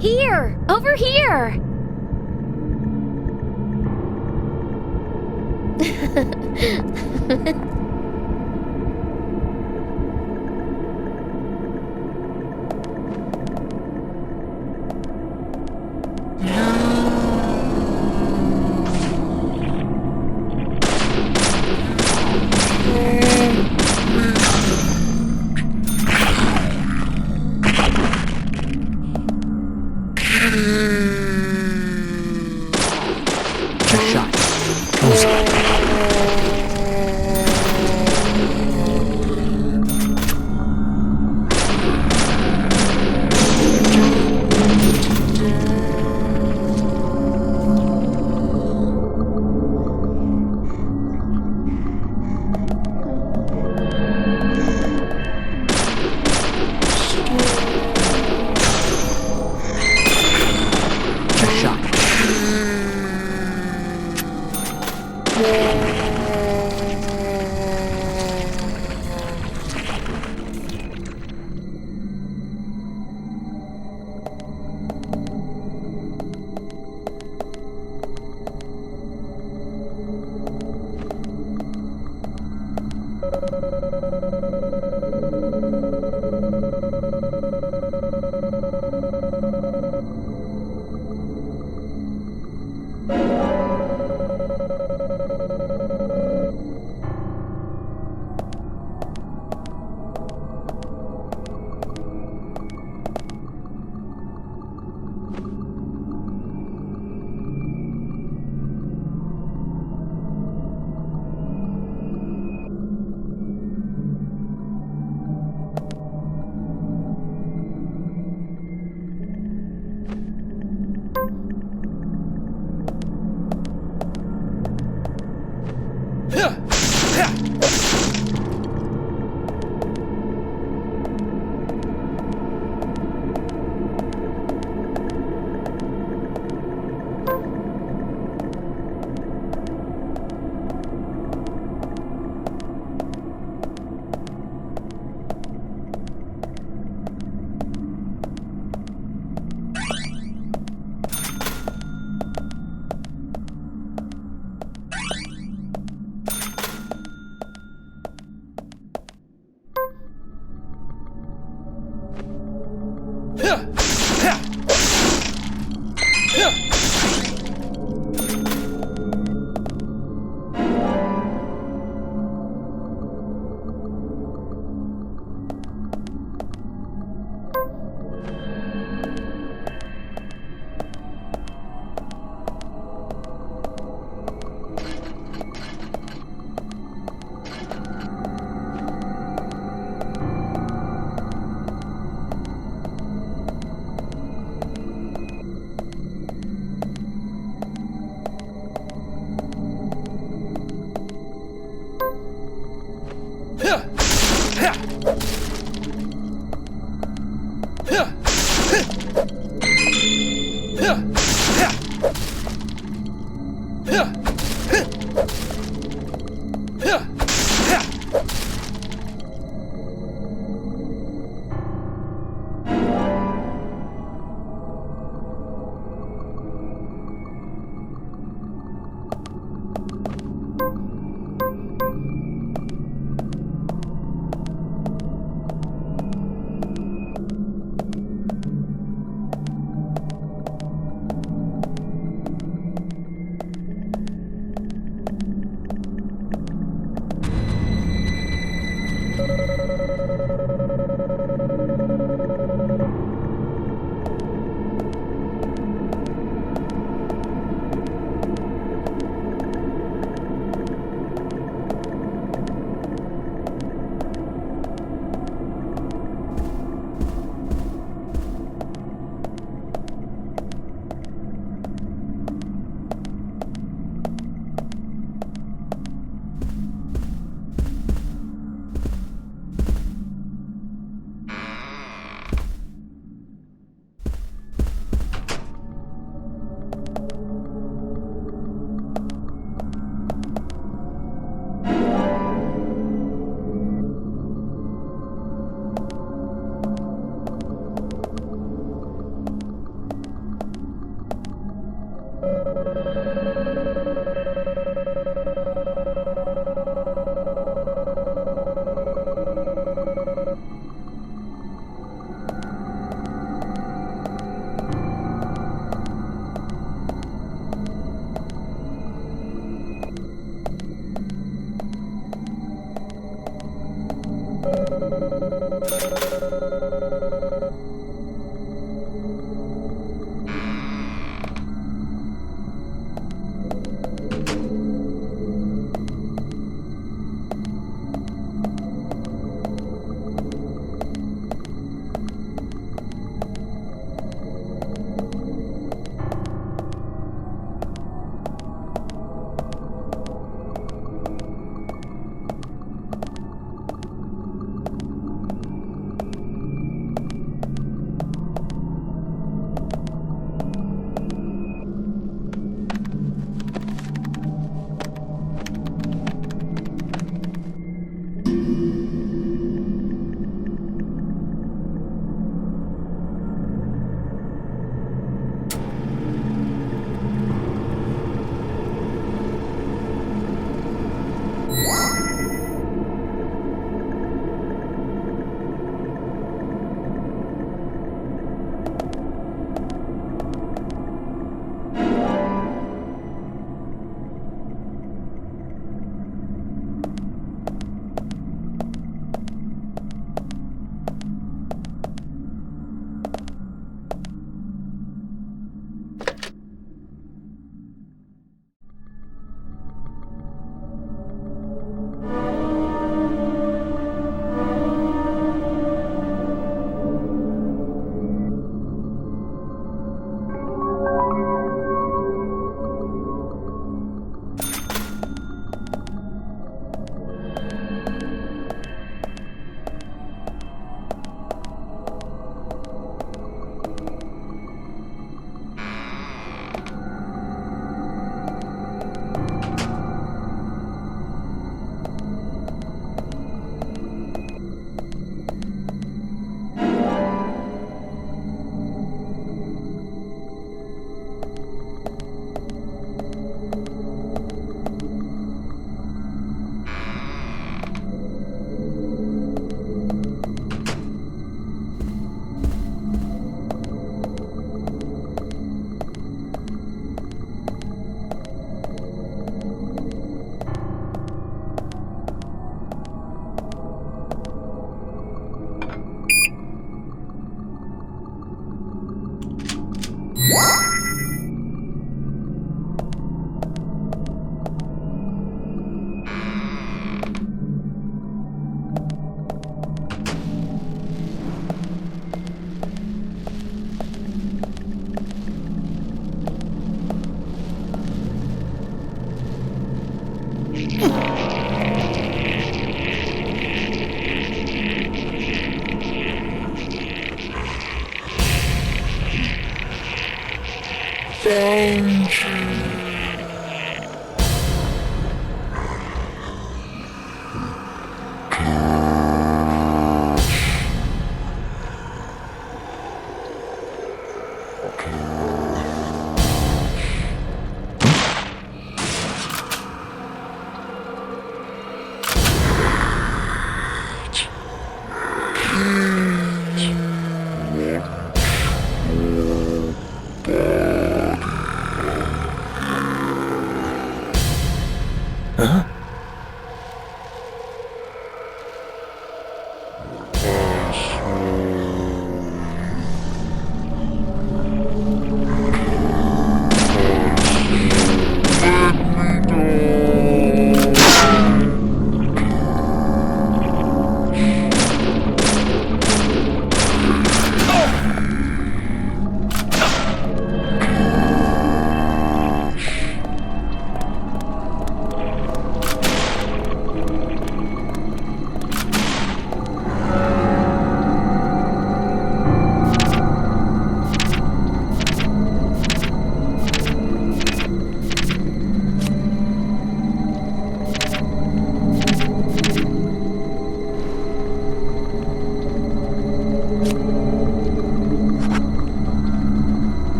Here! Over here!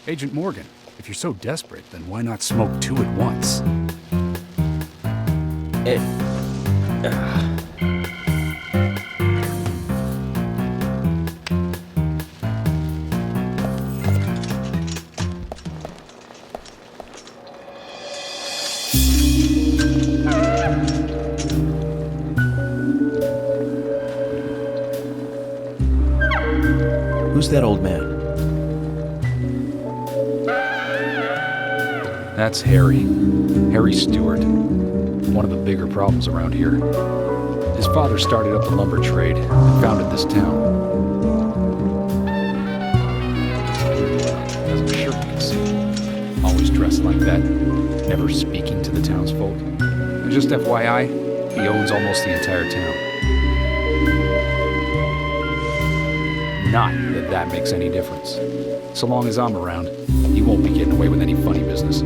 Agent Morgan, if you're so desperate, then why not smoke two at once? Who's that old man? That's Harry. Harry Stewart. One of the bigger problems around here. His father started up the lumber trade and founded this town. As I'm sure you can see, always dressed like that, never speaking to the townsfolk. And just FYI, he owns almost the entire town. Not that that makes any difference. So long as I'm around, he won't be getting away with any funny business.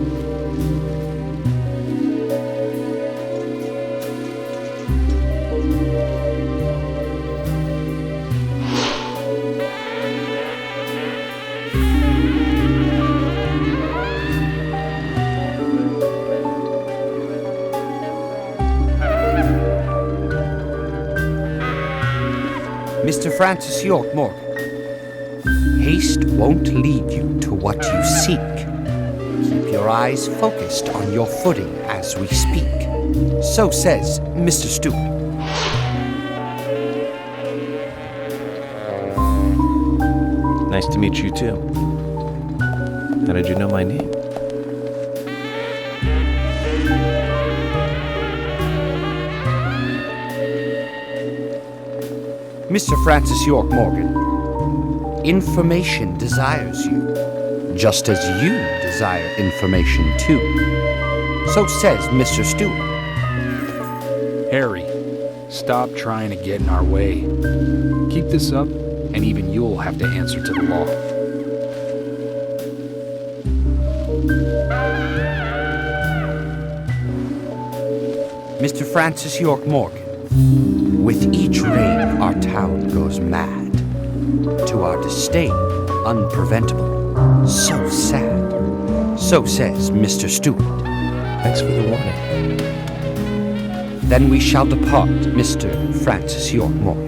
Mr. Francis York Morgan, haste won't lead you to what you seek. Keep your eyes focused on your footing as we speak. So says Mr. Stewart. Nice to meet you, too. How did you know my name? Mr. Francis York Morgan, information desires you, just as you desire information too. So says Mr. Stewart. Harry, stop trying to get in our way. Keep this up, and even you'll have to answer to the law. Mr. Francis York Morgan, with each rain our town goes mad. To our disdain, unpreventable, so sad. So says Mr. Stewart. Thanks for the warning. Then we shall depart, Mr. Francis York Morgan.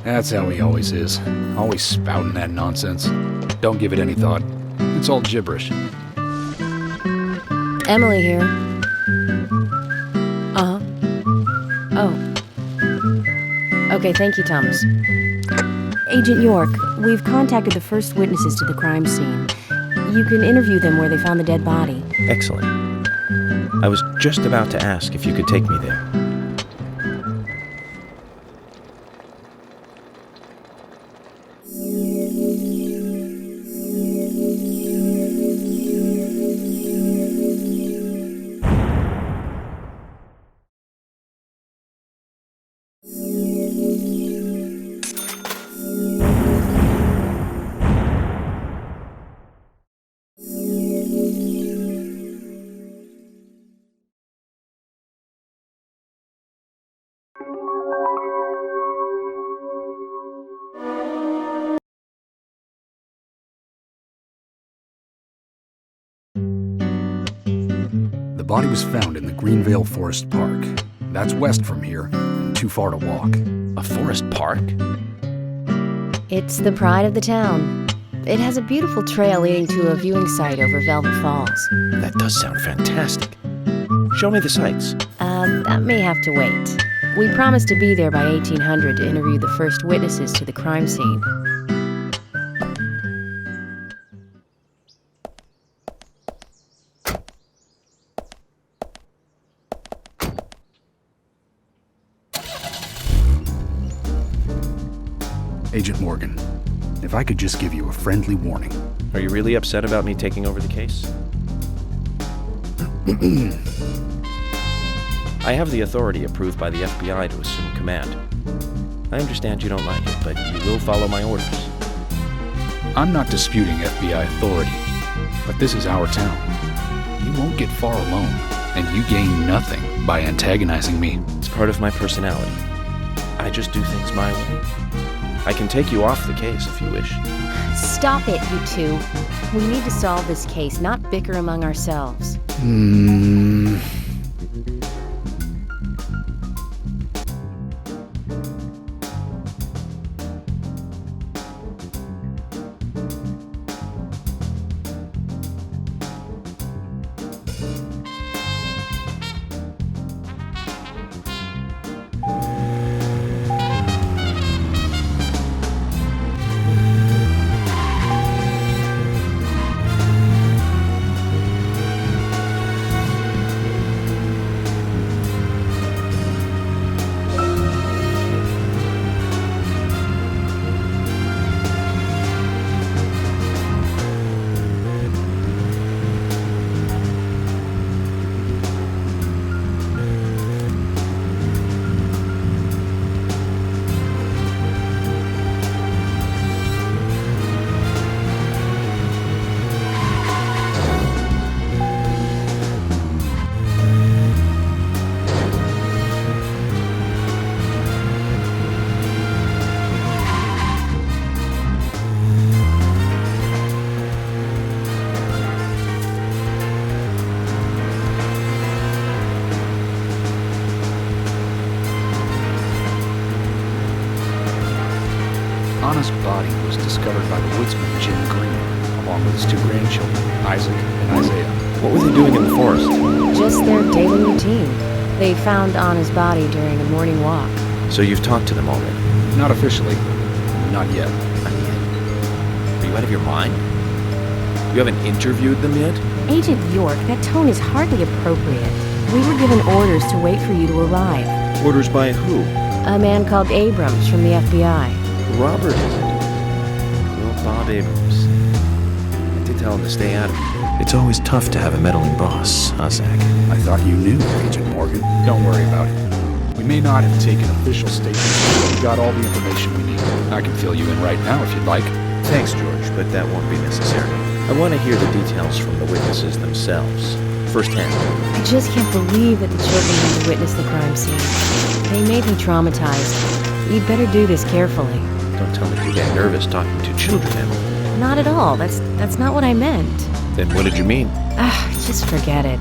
That's how he always is. Always spouting that nonsense. Don't give it any thought. It's all gibberish. Emily here. Uh-huh. Oh. Okay, thank you, Thomas. Agent York, we've contacted the first witnesses to the crime scene. You can interview them where they found the dead body. Excellent. I was just about to ask if you could take me there. The body was found in the Greenvale Forest Park. That's west from here, and too far to walk. A forest park? It's the pride of the town. It has a beautiful trail leading to a viewing site over Velvet Falls. That does sound fantastic. Show me the sights. That may have to wait. We promised to be there by 1800 to interview the first witnesses to the crime scene. Agent Morgan, if I could just give you a friendly warning. Are you really upset about me taking over the case? I have the authority approved by the FBI to assume command. I understand you don't like it, but you will follow my orders. I'm not disputing FBI authority, but this is our town. You won't get far alone, and you gain nothing by antagonizing me. It's part of my personality. I just do things my way. I can take you off the case if you wish. Stop it, you two. We need to solve this case, not bicker among ourselves. Anna's body was discovered by the woodsman Jim Green, along with his 2 grandchildren, Isaac and Isaiah. What were they doing in the forest? Just their daily routine. They found Anna's body during a morning walk. So you've talked to them already? Not officially. Not yet. Not yet. Are you out of your mind? You haven't interviewed them yet? Agent York, that tone is hardly appropriate. We were given orders to wait for you to arrive. Orders by who? A man called Abrams from the FBI. Robert, is it? Well, Bob Abrams. I did tell him to stay out of it. It's always tough to have a meddling boss, huh, Zach? I thought you knew, Agent Morgan. Don't worry about it. We may not have taken official statements, but we got all the information we need. I can fill you in right now if you'd like. Thanks, George, but that won't be necessary. I want to hear the details from the witnesses themselves, firsthand. I just can't believe that the children had to witness the crime scene. They may be traumatized. You'd better do this carefully. Don't tell me you get nervous talking to children, Emily. Not at all. That's not what I meant. Then what did you mean? Just forget it.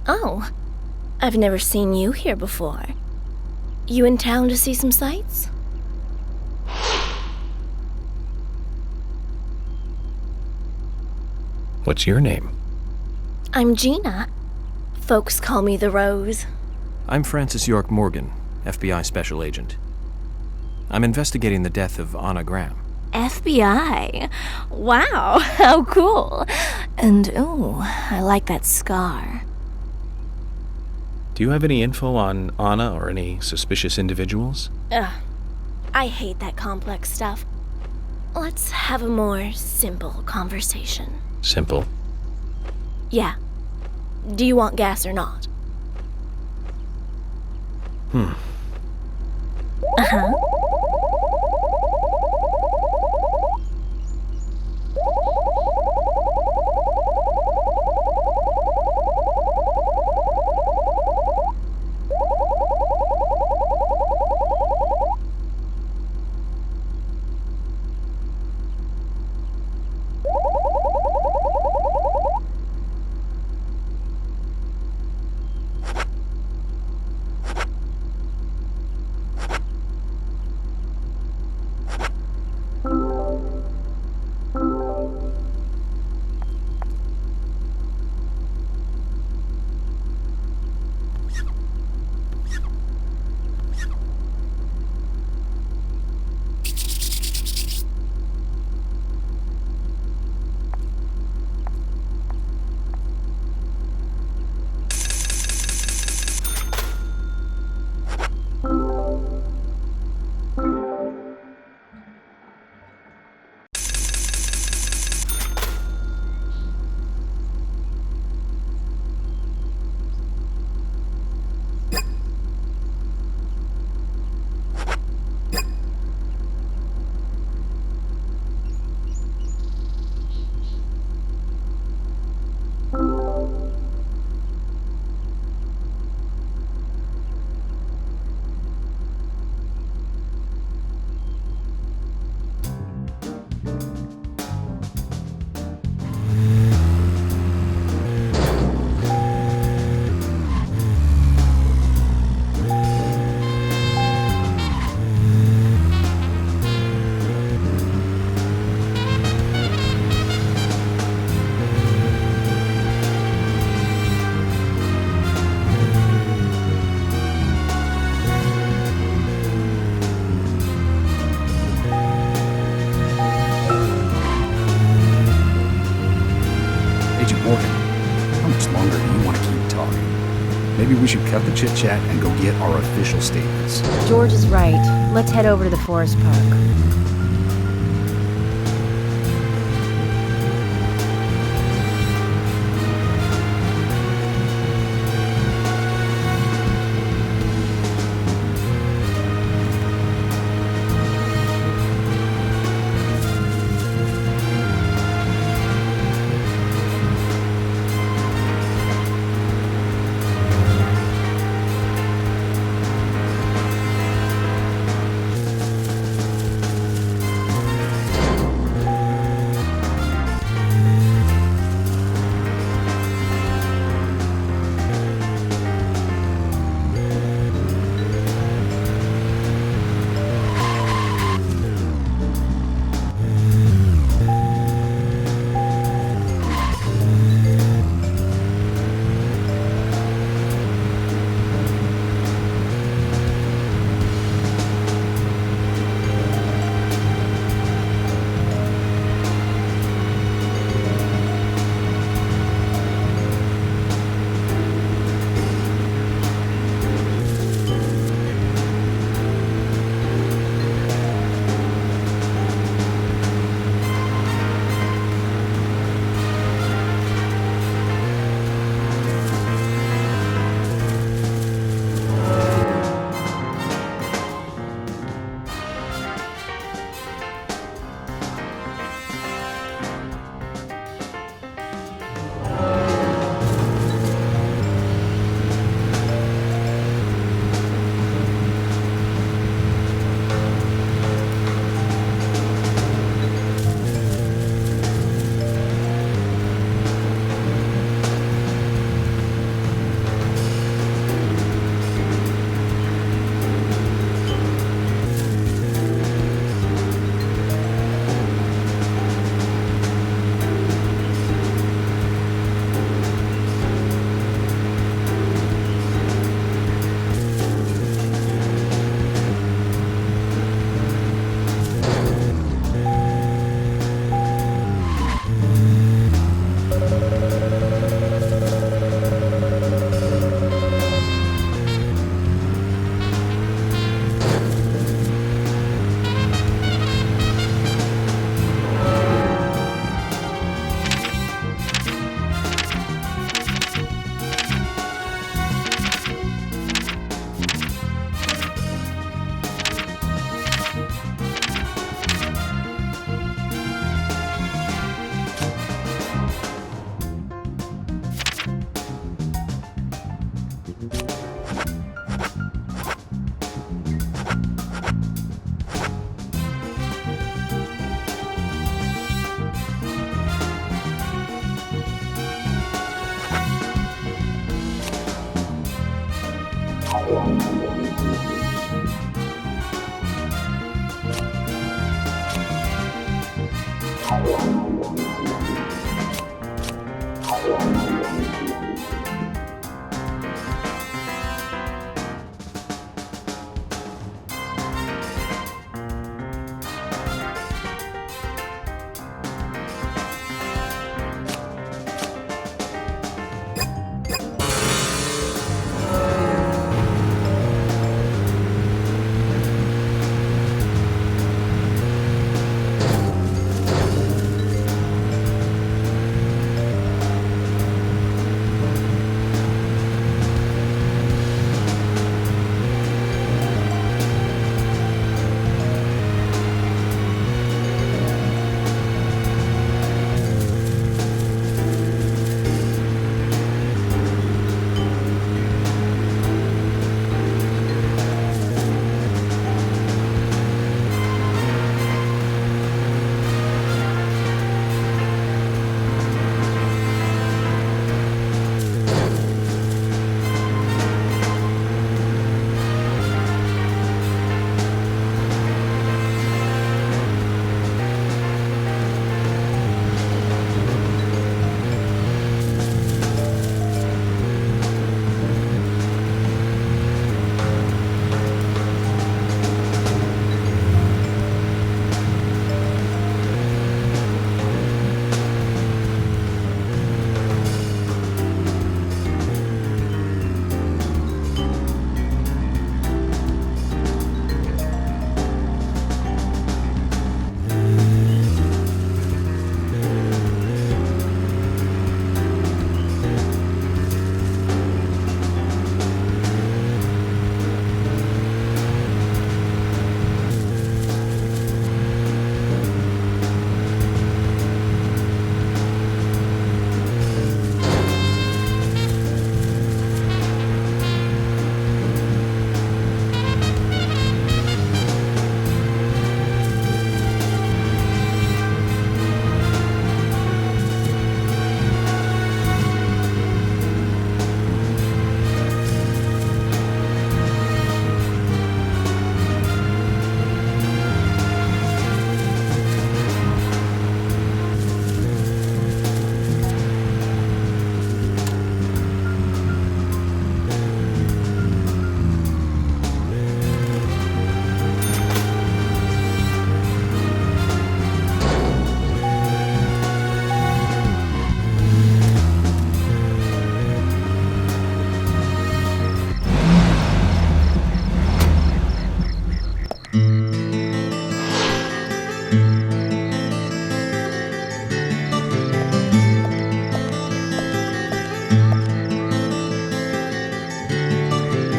Oh, I've never seen you here before. You in town to see some sights? What's your name? I'm Gina. Folks call me the Rose. I'm Francis York Morgan, FBI Special Agent. I'm investigating the death of Anna Graham. FBI? Wow, how cool. And ooh, I like that scar. Do you have any info on Anna or any suspicious individuals? Ugh, I hate that complex stuff. Let's have a more simple conversation. Simple. Yeah. Do you want gas or not? Uh-huh. Agent Morgan, how much longer do you want to keep talking? Maybe we should cut the chit-chat and go get our official statements. George is right. Let's head over to the forest park.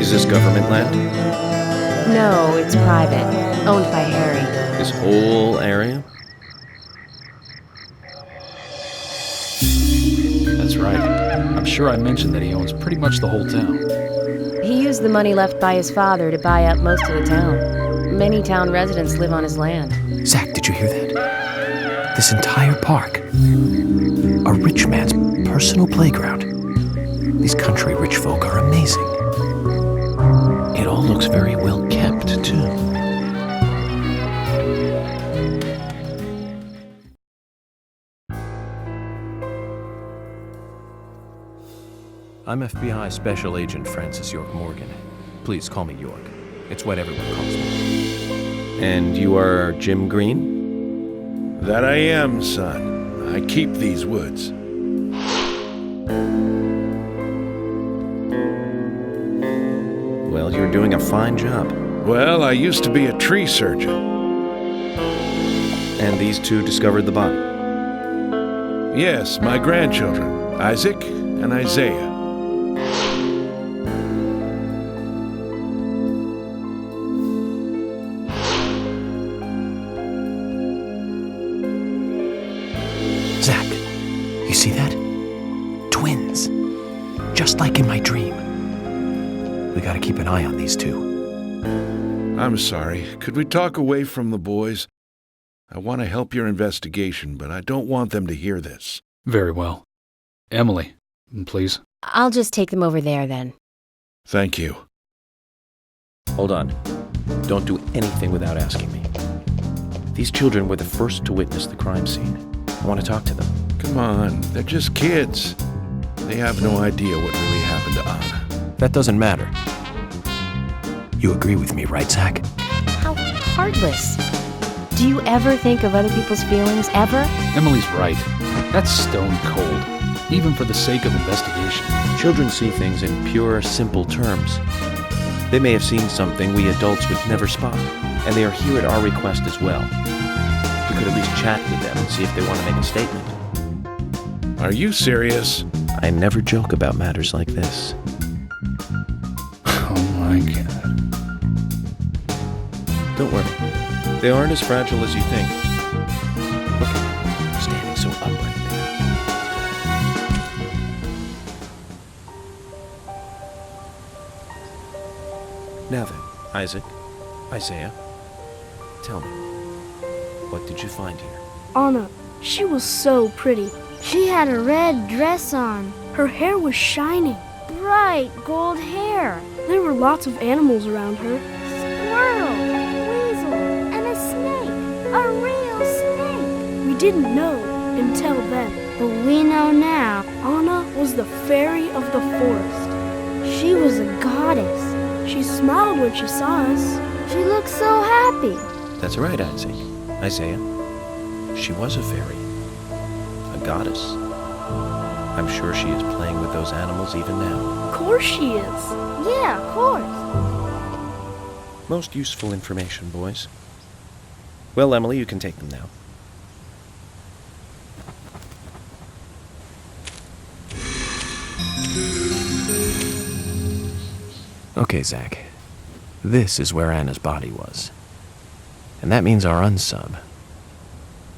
Is this government land? No, it's private. Owned by Harry. This whole area? That's right. I'm sure I mentioned that he owns pretty much the whole town. He used the money left by his father to buy up most of the town. Many town residents live on his land. Zach, did you hear that? This entire park. A rich man's personal playground. These country rich folk are amazing. It all looks very well kept, too. I'm FBI Special Agent Francis York Morgan. Please call me York. It's what everyone calls me. And you are Jim Green? That I am, son. I keep these woods. Well, you're doing a fine job. Well, I used to be a tree surgeon. And these two discovered the body? Yes, my grandchildren, Isaac and Isaiah. Zach, you see that? Twins. Just like in my dream. We gotta keep an eye on these two. I'm sorry. Could we talk away from the boys? I want to help your investigation, but I don't want them to hear this. Very well. Emily, please. I'll just take them over there then. Thank you. Hold on. Don't do anything without asking me. These children were the first to witness the crime scene. I want to talk to them. Come on, they're just kids. They have no idea what really happened to Anna. That doesn't matter. You agree with me, right, Zach? How heartless. Do you ever think of other people's feelings, ever? Emily's right. That's stone cold, even for the sake of investigation. Children see things in pure, simple terms. They may have seen something we adults would never spot, and they are here at our request as well. We could at least chat with them and see if they want to make a statement. Are you serious? I never joke about matters like this. Oh my God. Don't worry. They aren't as fragile as you think. Look at them, standing so upright there. Now then, Isaiah, tell me, what did you find here? Anna, she was so pretty. She had a red dress on. Her hair was shining. Bright gold hair. There were lots of animals around her. Squirrel, weasel, and a snake. A real snake. We didn't know until then. But we know now. Anna was the fairy of the forest. She was a goddess. She smiled when she saw us. She looked so happy. That's right, Isaiah. She was a fairy. A goddess. I'm sure she is playing with those animals even now. Of course she is. Yeah, of course. Most useful information, boys. Well, Emily, you can take them now. Okay, Zach. This is where Anna's body was. And that means our unsub,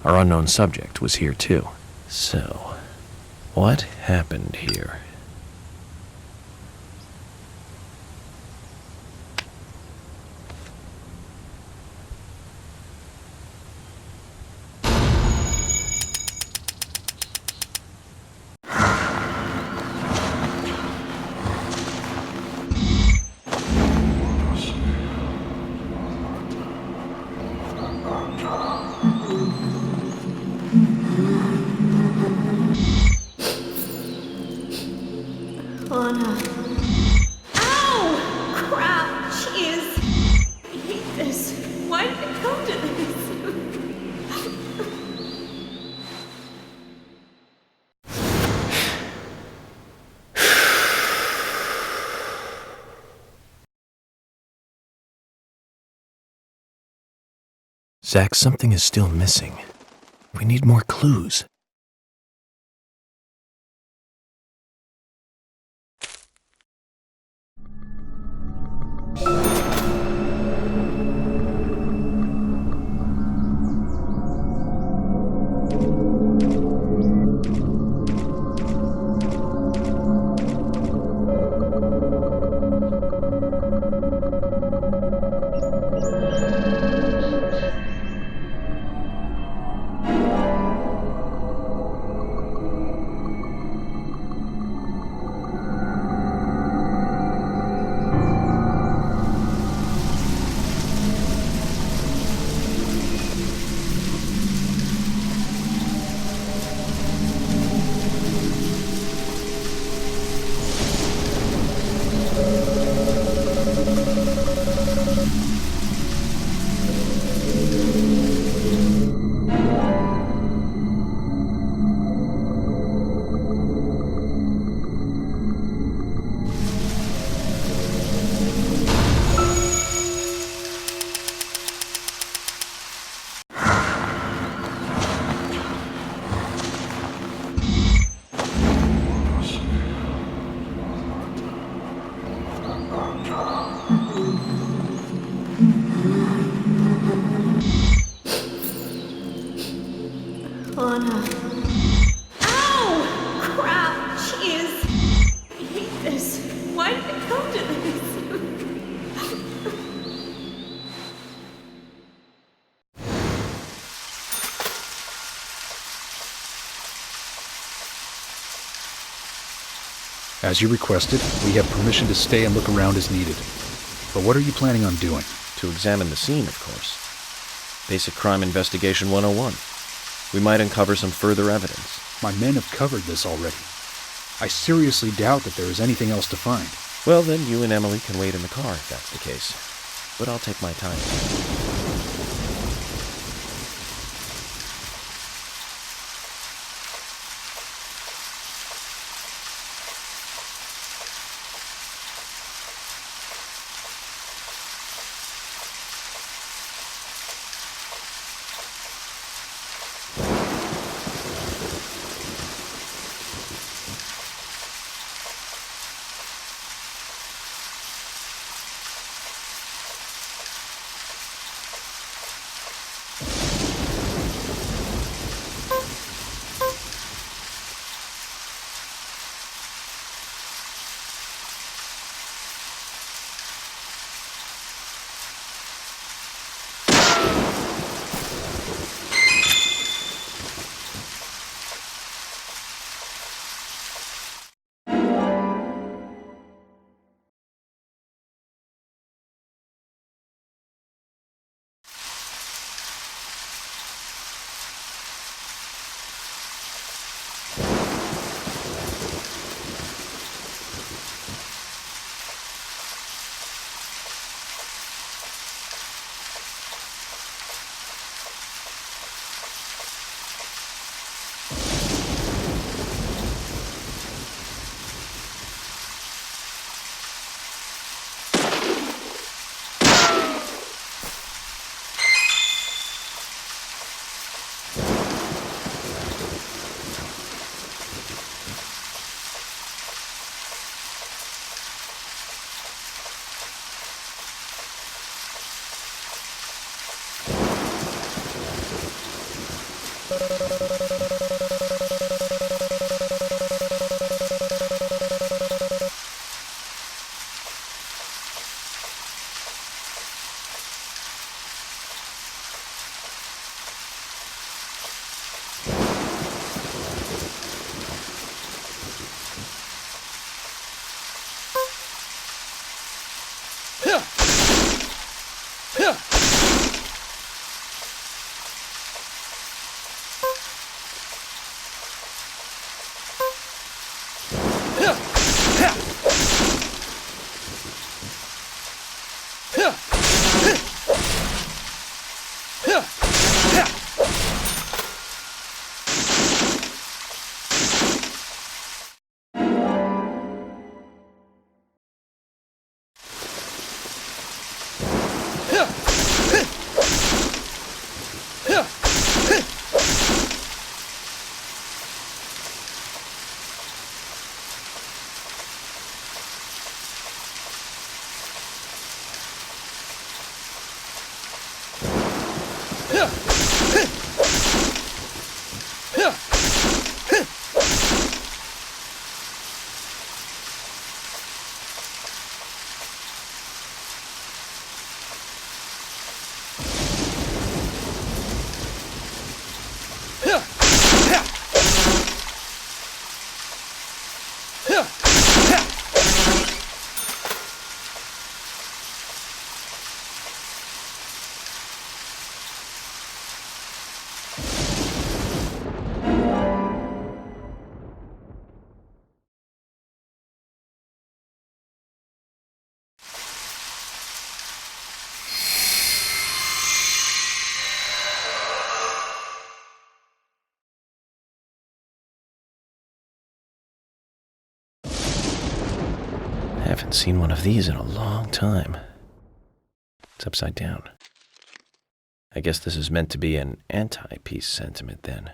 our unknown subject, was here too. So, what happened here? Anna. Ow! Crap! Jeez! I hate this. Why did it come to this? Zach, something is still missing. We need more clues. Anna. Ow! Crap! Jeez! I hate this. Why did it come to this? As you requested, we have permission to stay and look around as needed. But what are you planning on doing? To examine the scene, of course. Basic Crime Investigation 101. We might uncover some further evidence. My men have covered this already. I seriously doubt that there is anything else to find. Well, then you and Emily can wait in the car if that's the case. But I'll take my time. Haven't seen one of these in a long time. It's upside down. I guess this is meant to be an anti-peace sentiment then.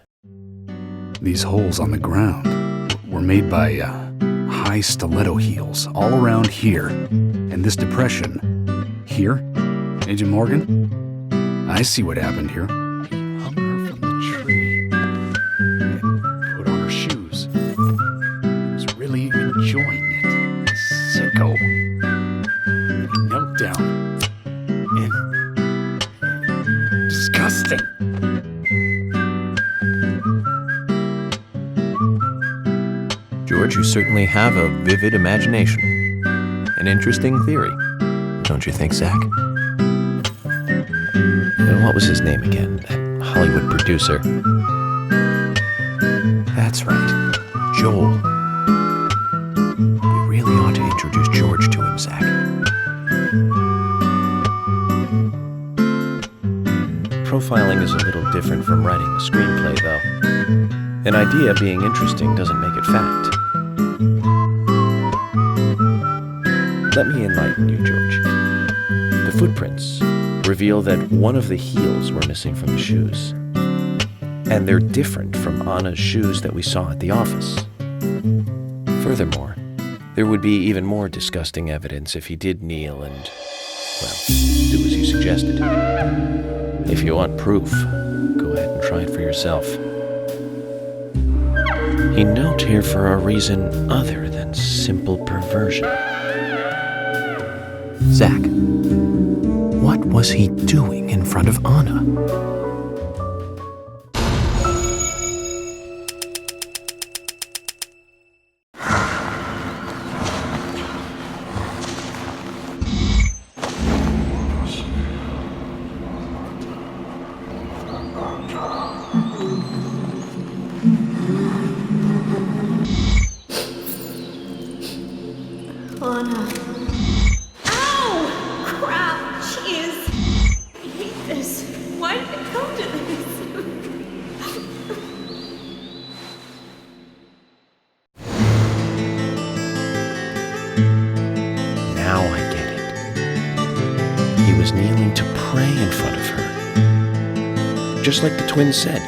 These holes on the ground were made by high stiletto heels all around here. And this depression here, Agent Morgan, I see what happened here. He hung her from the tree and put on her shoes. He was really enjoying it. Sicko. He knelt down and disgusting. George, you certainly have a vivid imagination. An interesting theory. Don't you think, Zach? What was his name again? That Hollywood producer. That's right. Joel. We really ought to introduce George to him, Zach. Profiling is a little different from writing a screenplay, though. An idea being interesting doesn't make it fact. Let me enlighten you, George. The footprints reveal that one of the heels were missing from the shoes. And they're different from Anna's shoes that we saw at the office. Furthermore, there would be even more disgusting evidence if he did kneel and, well, do as you suggested. If you want proof, go ahead and try it for yourself. He knelt here for a reason other than simple perversion. Zach, what was he doing in front of Anna? Anna. Ow! Crap! Jeez! I hate this. Why did it come to this? Now I get it. He was kneeling to pray in front of her. Just like the twins said.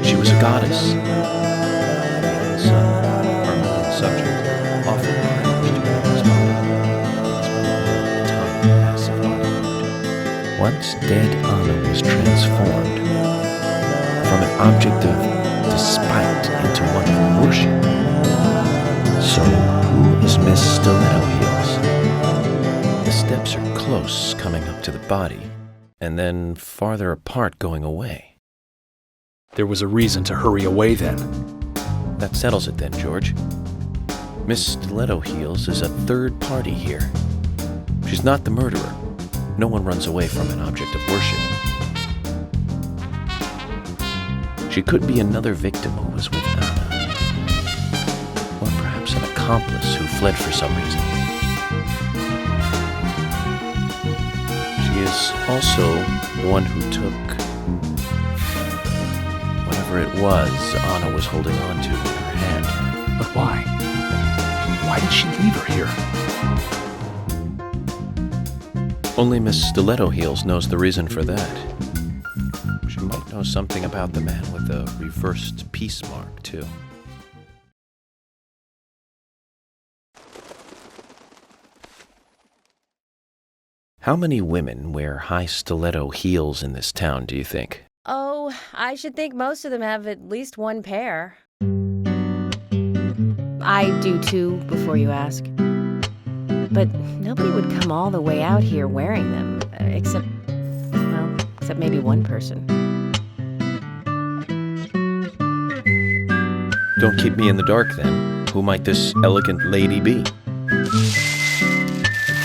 She was a goddess. And so, our moving subject often managed to get his passive body. Once dead Anna was transformed from an object of despite into one of worship. So, who is Miss Stiletto Heels? The steps are close coming up to the body, and then farther apart going away. There was a reason to hurry away then. That settles it then, George. Miss Stiletto Heels is a third party here. She's not the murderer. No one runs away from an object of worship. She could be another victim who was with Anna. Or perhaps an accomplice who fled for some reason. She is also one who took whatever it was Anna was holding on to in her hand. But why? Why did she leave her here? Only Miss Stiletto Heels knows the reason for that. She might know something about the man with the reversed peace mark, too. How many women wear high stiletto heels in this town, do you think? Oh, I should think most of them have at least one pair. I do too, before you ask. But nobody would come all the way out here wearing them, except maybe one person. Don't keep me in the dark, then. Who might this elegant lady be?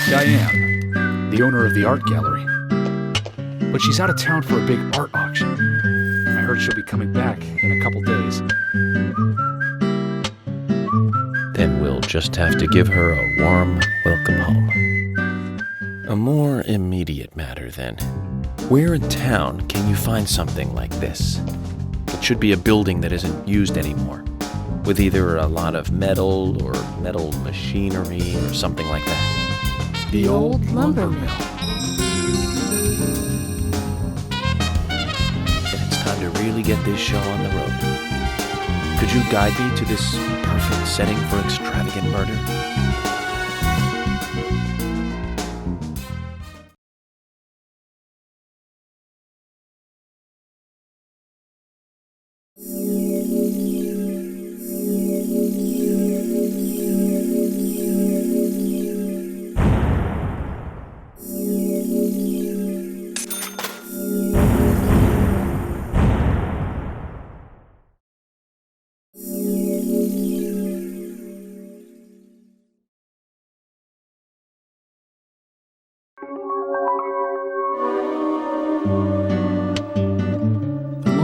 Diane, the owner of the art gallery. But she's out of town for a big art auction. I heard she'll be coming back in a couple days. Then we'll just have to give her a warm welcome home. A more immediate matter, then. Where in town can you find something like this? It should be a building that isn't used anymore, with either a lot of metal or metal machinery or something like that. The old lumber mill. Then it's time to really get this show on the road. Could you guide me to this perfect setting for extravagant murder?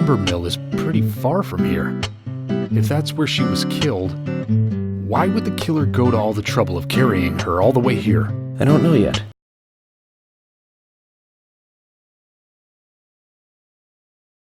timber mill is pretty far from here. If that's where she was killed, why would the killer go to all the trouble of carrying her all the way here? I don't know yet.